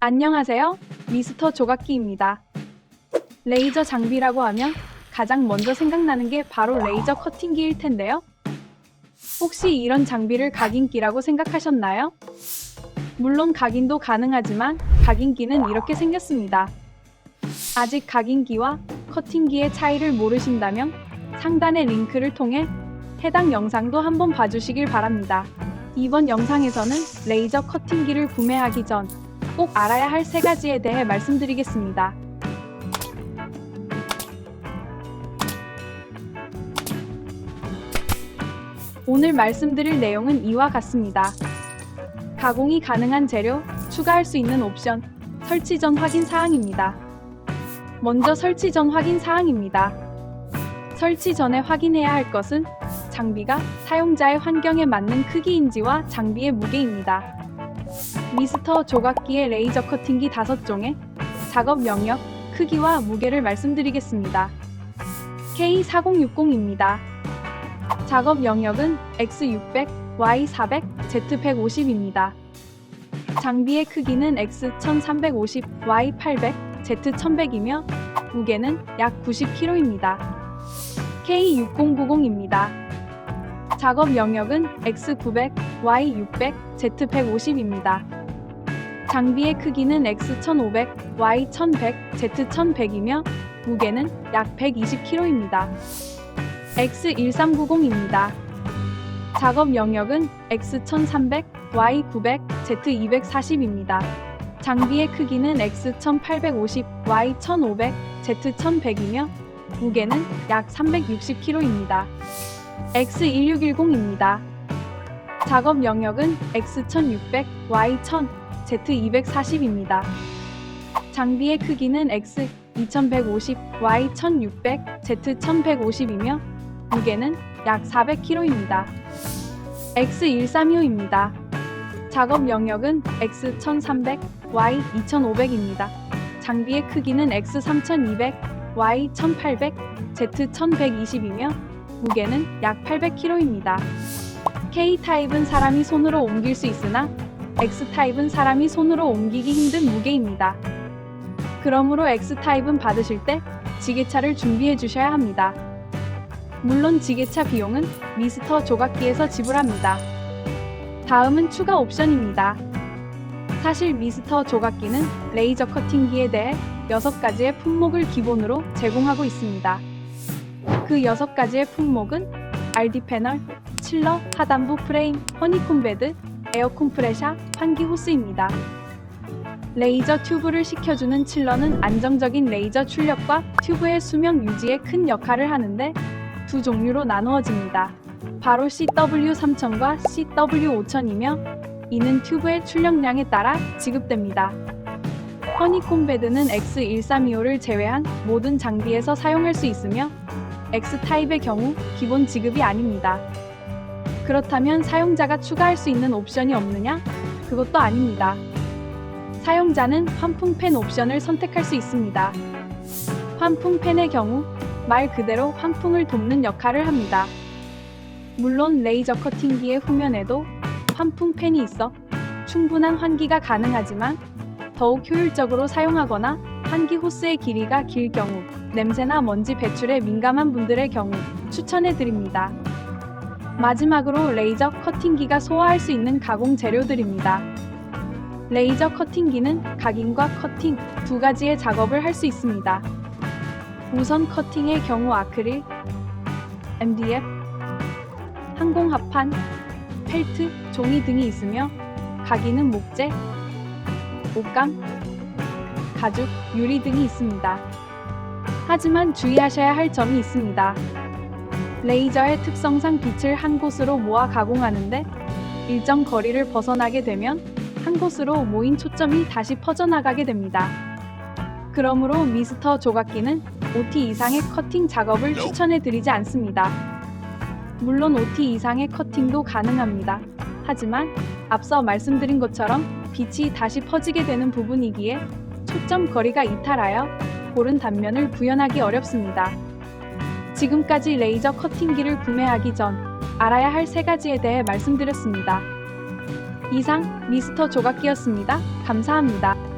안녕하세요. 미스터 조각기입니다. 레이저 장비라고 하면 가장 먼저 생각나는 게 바로 레이저 커팅기일 텐데요. 혹시 이런 장비를 각인기라고 생각하셨나요? 물론 각인도 가능하지만 각인기는 이렇게 생겼습니다. 아직 각인기와 커팅기의 차이를 모르신다면 상단의 링크를 통해 해당 영상도 한번 봐주시길 바랍니다. 이번 영상에서는 레이저 커팅기를 구매하기 전 꼭 알아야 할 3가지에 대해 말씀드리겠습니다. 오늘 말씀드릴 내용은 이와 같습니다. 가공이 가능한 재료, 추가할 수 있는 옵션, 설치 전 확인 사항입니다. 먼저 설치 전 확인 사항입니다. 설치 전에 확인해야 할 것은 장비가 사용자의 환경에 맞는 크기인지와 장비의 무게입니다. 미스터 조각기의 레이저 커팅기 5종의 작업 영역, 크기와 무게를 말씀드리겠습니다. K4060입니다. 작업 영역은 X600, Y400, Z150입니다. 장비의 크기는 X1350, Y800, Z1100이며 무게는 약 90kg입니다. K6090입니다. 작업 영역은 X900, Y600, Z150입니다. 장비의 크기는 X1500, Y1100, Z1100이며 무게는 약 120kg입니다. X1390입니다. 작업 영역은 X1300, Y900, Z240입니다. 장비의 크기는 X1850, Y1500, Z1100이며 무게는 약 360kg입니다. X1610입니다. 작업 영역은 X1600, Y1000, Z240입니다. 장비의 크기는 X2150, Y1600, Z1150이며 무게는 약 400kg입니다. X1325입니다. 작업 영역은 X1300, Y2500입니다. 장비의 크기는 X3200, Y1800, Z1120이며 무게는 약 800kg입니다. K타입은 사람이 손으로 옮길 수 있으나 X타입은 사람이 손으로 옮기기 힘든 무게입니다. 그러므로 X타입은 받으실 때 지게차를 준비해 주셔야 합니다. 물론 지게차 비용은 미스터 조각기에서 지불합니다. 다음은 추가 옵션입니다. 사실 미스터 조각기는 레이저 커팅기에 대해 6가지의 품목을 기본으로 제공하고 있습니다. 그 6가지의 품목은 RD 패널, 칠러, 하단부 프레임, 허니콤 베드, 에어 컴프레셔, 환기 호스입니다. 레이저 튜브를 식혀주는 칠러는 안정적인 레이저 출력과 튜브의 수명 유지에 큰 역할을 하는데 두 종류로 나누어집니다. 바로 CW3000과 CW5000이며 이는 튜브의 출력량에 따라 지급됩니다. 허니콤 베드는 X1325를 제외한 모든 장비에서 사용할 수 있으며 X타입의 경우 기본 지급이 아닙니다. 그렇다면 사용자가 추가할 수 있는 옵션이 없느냐? 그것도 아닙니다. 사용자는 환풍팬 옵션을 선택할 수 있습니다. 환풍팬의 경우 말 그대로 환풍을 돕는 역할을 합니다. 물론 레이저 커팅기의 후면에도 환풍팬이 있어 충분한 환기가 가능하지만 더욱 효율적으로 사용하거나 환기 호스의 길이가 길 경우, 냄새나 먼지 배출에 민감한 분들의 경우 추천해 드립니다. 마지막으로 레이저 커팅기가 소화할 수 있는 가공 재료들입니다. 레이저 커팅기는 각인과 커팅 2가지의 작업을 할 수 있습니다. 우선 커팅의 경우 아크릴, MDF, 항공합판, 펠트, 종이 등이 있으며 각인은 목재, 옷감, 가죽, 유리 등이 있습니다. 하지만 주의하셔야 할 점이 있습니다. 레이저의 특성상 빛을 한 곳으로 모아 가공하는데 일정 거리를 벗어나게 되면 한 곳으로 모인 초점이 다시 퍼져나가게 됩니다. 그러므로 미스터 조각기는 OT 이상의 커팅 작업을 추천해 드리지 않습니다. 물론 OT 이상의 커팅도 가능합니다. 하지만 앞서 말씀드린 것처럼 빛이 다시 퍼지게 되는 부분이기에 초점 거리가 이탈하여 고른 단면을 구현하기 어렵습니다. 지금까지 레이저 커팅기를 구매하기 전 알아야 할 3가지에 대해 말씀드렸습니다. 이상 미스터 조각기였습니다. 감사합니다.